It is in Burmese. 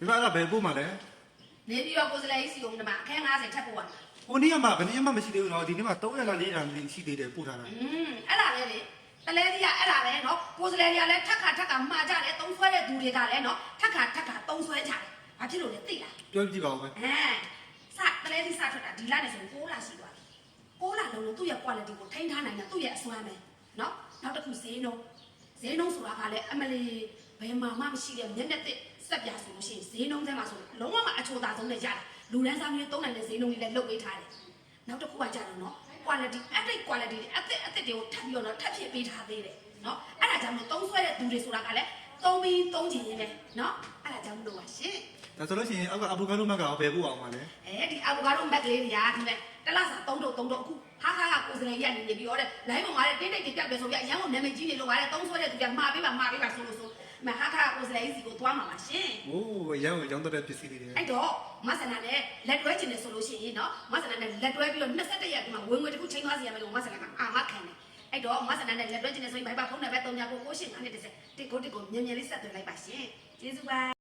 ဒီမှာကဘယ်ပို့မှလဲနေပြီးတော့ကိုယ်စလဲကြီးစီအောင်ဒီမှာအခန်း90ထပ်ပို့ရမှာဟိုနေ့ကမှဘယ်နေ့မှမရှိသေးဘူးနော်ဒီနေ့မှ3ရက်လား4ရက်လားရှိသေးတယ်ပို့ထားတာအဲ့ဒါလေတလဲကြီးကအဲ့ဒါပဲနော်ကိုယ်စလဲကြီးကလည်းထက်ခါမှားကြတယ်သုံးဆွဲတဲ့သူတွေကလည်းနော်ထက်ခါသုံးဆွဲကြတယ်ဘာဖြစ်လို့လဲသိလားပြောကြည့်ပါဦးပဲစတလဲကြီးစထွက်တာဒီလနဲ့ဆို6လရှိသွားပြီ6လလုံးလုံးသူ့ရဲ့ quality ကိုထိန်းထားနိုင်တာသူ့ရဲ့အစွမ်းပဲနော်နောက်တစ်ခုဈေးနှုန်းဆိုတာကလည်းအမလီဘယ်မှာမှမရှိတဲ့မျက်နှာသစ်စက်ပြဆိုလို့ရှိရင်ဈေးနှုန်းထဲမှာဆိုလုံးဝမအချိုသာဆုံးနဲ့ရတယ်လူတန်းစားမျိုးသုံးနိုင်တဲ့ဈေးနှုန်းလေးလည်းလုပ်ပေးထားတယ်နောက်တစ်ခုကကြတော့နော် quality အသစ် quality အသစ်တွေကိုထပ်ပြီးတော့ထပ်ဖြည့်ပေးထားသေးတယ်နော်အဲ့ဒါကြောင့်မို့သုံးဆွဲတဲ့သူတွေဆိုတာကလည်းသုံးချင်ရင်းနဲ့နော်အဲ့ဒါကြောင့်မလို့ပါရှင်ဒါဆိုလို့ရှိရင်အောက်ကအာဗိုကာဒိုမက်ကရောဘယ်ပို့အောင်ပါလဲဒီအာဗိုကာဒိုမက်ကလေးတွေကဒီမဲ့တလစာ3တုပ်အခုဟာကိုယ်စနေရက်နေပြီးတော့တဲ့ line ပေါ်မှာတဲ့တင်းတိတ်ပြတ်ပဲဆိုပြအရန်ကိုနာမည်ကြီးနေလို့ပါတဲ့သုံးဆွဲတဲ့သူကမှာပေးပါဆိုလို့ဆိုမဟာကိုယ်စနေကြီးစီကိုသွားမှာပါရှင်โอ้ရန်ကိုရောင်းတဲ့ပစ္စည်းတွေအဲ့တော့မဆန္ဒနဲ့လက်တွဲကျင်နေဆိုလို့ရှိရင်နော်မဆန္ဒနဲ့လက်တွဲပြီးတော့21ရက်ဒီမှာဝင်ငွေတစ်ခုချိန်သွားစီရမယ်လို့မဆန္ဒကအာမခံတယ်အဲ့တော့မဆန္ဒနဲ့လက်တွဲကျင်နေဆိုရင်ဘိုင်ဘာဖုန်းနဲ့ပဲ3ညကို6 8 9 10 1 9 1 9 9မြန်လေးဆက်သွင်းလိုက်ပါရှင်ကျေးဇူးပါ